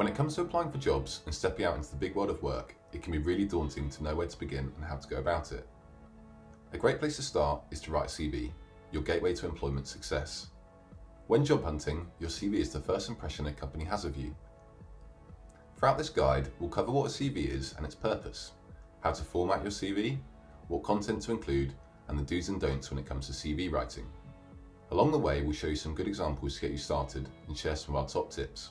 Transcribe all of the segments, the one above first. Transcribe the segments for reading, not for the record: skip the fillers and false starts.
When it comes to applying for jobs and stepping out into the big world of work, it can be really daunting to know where to begin and how to go about it. A great place to start is to write a CV, your gateway to employment success. When job hunting, your CV is the first impression a company has of you. Throughout this guide, we'll cover what a CV is and its purpose, how to format your CV, what content to include, and the do's and don'ts when it comes to CV writing. Along the way, we'll show you some good examples to get you started and share some of our top tips.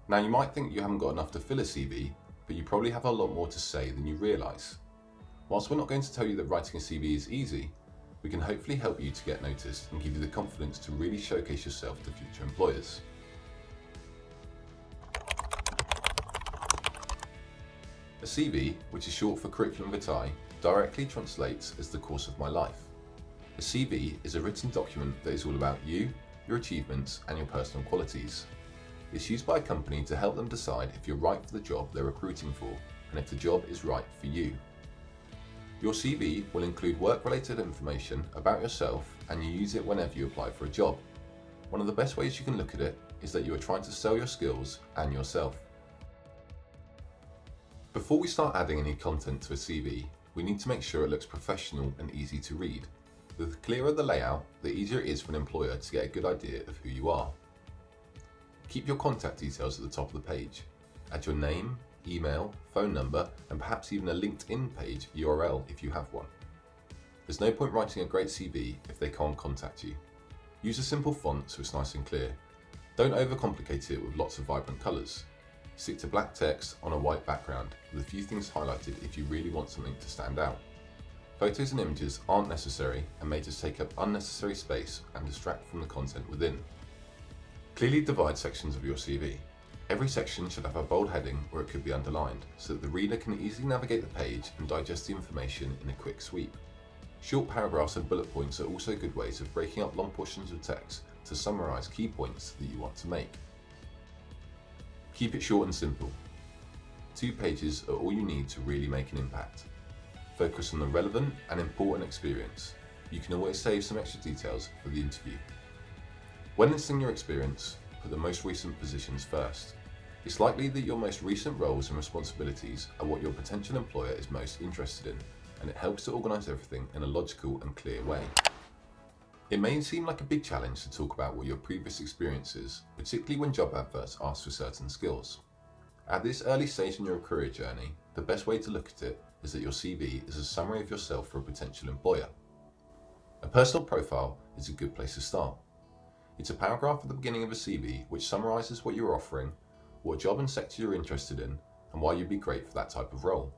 Now, you might think you haven't got enough to fill a CV, but you probably have a lot more to say than you realise. Whilst we're not going to tell you that writing a CV is easy, we can hopefully help you to get noticed and give you the confidence to really showcase yourself to future employers. A CV, which is short for curriculum vitae, directly translates as the course of my life. A CV is a written document that is all about you, your achievements, and your personal qualities. It's used by a company to help them decide if you're right for the job they're recruiting for, and if the job is right for you. Your CV will include work-related information about yourself, and you use it whenever you apply for a job. One of the best ways you can look at it is that you are trying to sell your skills and yourself. Before we start adding any content to a CV, we need to make sure it looks professional and easy to read. The clearer the layout, the easier it is for an employer to get a good idea of who you are. Keep your contact details at the top of the page. Add your name, email, phone number, and perhaps even a LinkedIn page URL if you have one. There's no point writing a great CV if they can't contact you. Use a simple font so it's nice and clear. Don't overcomplicate it with lots of vibrant colours. Stick to black text on a white background with a few things highlighted if you really want something to stand out. Photos and images aren't necessary and may just take up unnecessary space and distract from the content within. Clearly divide sections of your CV. Every section should have a bold heading or it could be underlined so that the reader can easily navigate the page and digest the information in a quick sweep. Short paragraphs and bullet points are also good ways of breaking up long portions of text to summarise key points that you want to make. Keep it short and simple. 2 pages are all you need to really make an impact. Focus on the relevant and important experience. You can always save some extra details for the interview. When listing your experience, put the most recent positions first. It's likely that your most recent roles and responsibilities are what your potential employer is most interested in, and it helps to organise everything in a logical and clear way. It may seem like a big challenge to talk about what your previous experience is, particularly when job adverts ask for certain skills. At this early stage in your career journey, the best way to look at it is that your CV is a summary of yourself for a potential employer. A personal profile is a good place to start. It's a paragraph at the beginning of a CV which summarises what you're offering, what job and sector you're interested in, and why you'd be great for that type of role.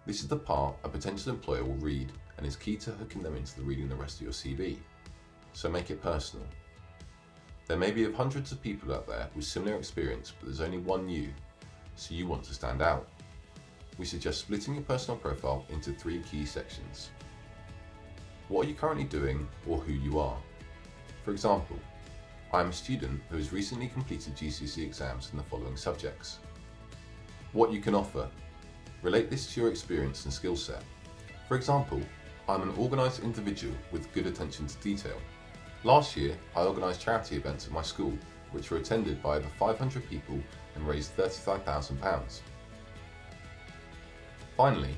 This is the part a potential employer will read and is key to hooking them into reading the rest of your CV. So make it personal. There may be hundreds of people out there with similar experience, but there's only one you, so you want to stand out. We suggest splitting your personal profile into 3 key sections. What are you currently doing or who you are? For example, I am a student who has recently completed GCSE exams in the following subjects. What you can offer. Relate this to your experience and skill set. For example, I'm an organised individual with good attention to detail. Last year, I organised charity events at my school, which were attended by over 500 people and raised £35,000. Finally,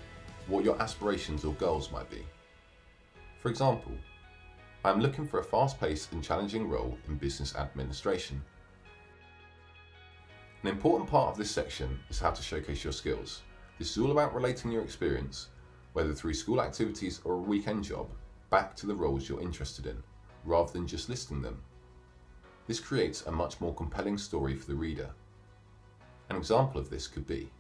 what your aspirations or goals might be. For example, I am looking for a fast-paced and challenging role in business administration. An important part of this section is how to showcase your skills. This is all about relating your experience, whether through school activities or a weekend job, back to the roles you're interested in, rather than just listing them. This creates a much more compelling story for the reader. An example of this could be: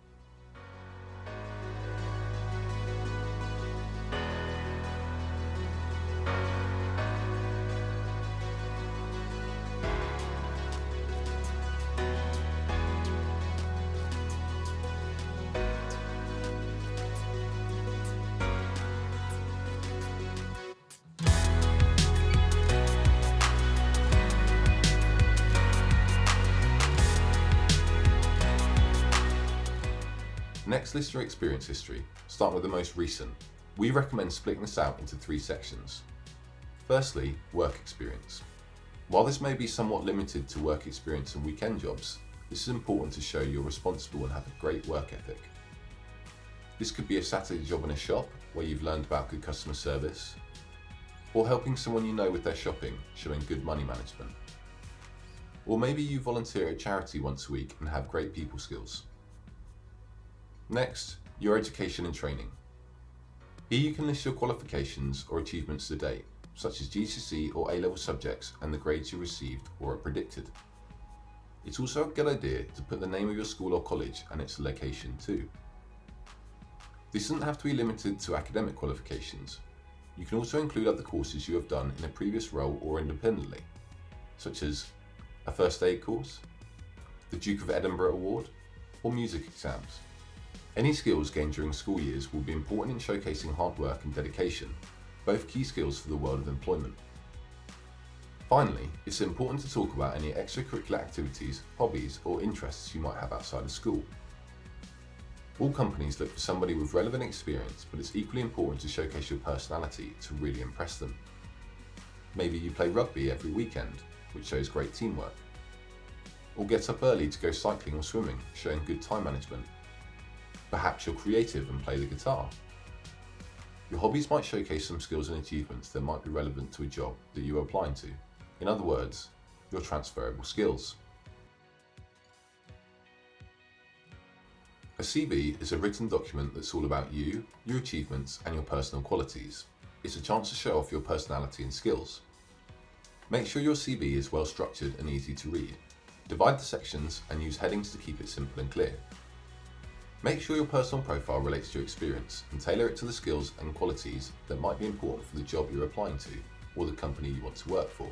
Next, list your experience history, starting with the most recent. We recommend splitting this out into 3 sections. Firstly, work experience. While this may be somewhat limited to work experience and weekend jobs, this is important to show you're responsible and have a great work ethic. This could be a Saturday job in a shop where you've learned about good customer service, or helping someone you know with their shopping, showing good money management. Or maybe you volunteer at charity once a week and have great people skills. Next, your education and training. Here you can list your qualifications or achievements to date, such as GCSE or A-level subjects and the grades you received or are predicted. It's also a good idea to put the name of your school or college and its location too. This doesn't have to be limited to academic qualifications. You can also include other courses you have done in a previous role or independently, such as a first aid course, the Duke of Edinburgh Award, or music exams. Any skills gained during school years will be important in showcasing hard work and dedication, both key skills for the world of employment. Finally, it's important to talk about any extracurricular activities, hobbies, or interests you might have outside of school. All companies look for somebody with relevant experience, but it's equally important to showcase your personality to really impress them. Maybe you play rugby every weekend, which shows great teamwork. Or get up early to go cycling or swimming, showing good time management. Perhaps you're creative and play the guitar. Your hobbies might showcase some skills and achievements that might be relevant to a job that you are applying to. In other words, your transferable skills. A CV is a written document that's all about you, your achievements, and your personal qualities. It's a chance to show off your personality and skills. Make sure your CV is well structured and easy to read. Divide the sections and use headings to keep it simple and clear. Make sure your personal profile relates to your experience and tailor it to the skills and qualities that might be important for the job you're applying to or the company you want to work for.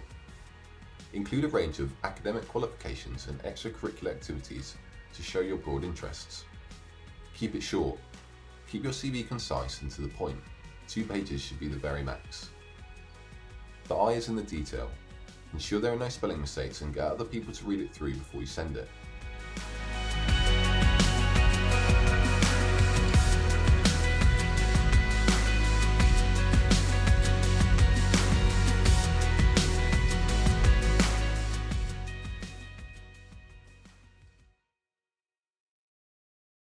Include a range of academic qualifications and extracurricular activities to show your broad interests. Keep it short. Keep your CV concise and to the point. 2 pages should be the very max. The eye is in the detail. Ensure there are no spelling mistakes and get other people to read it through before you send it.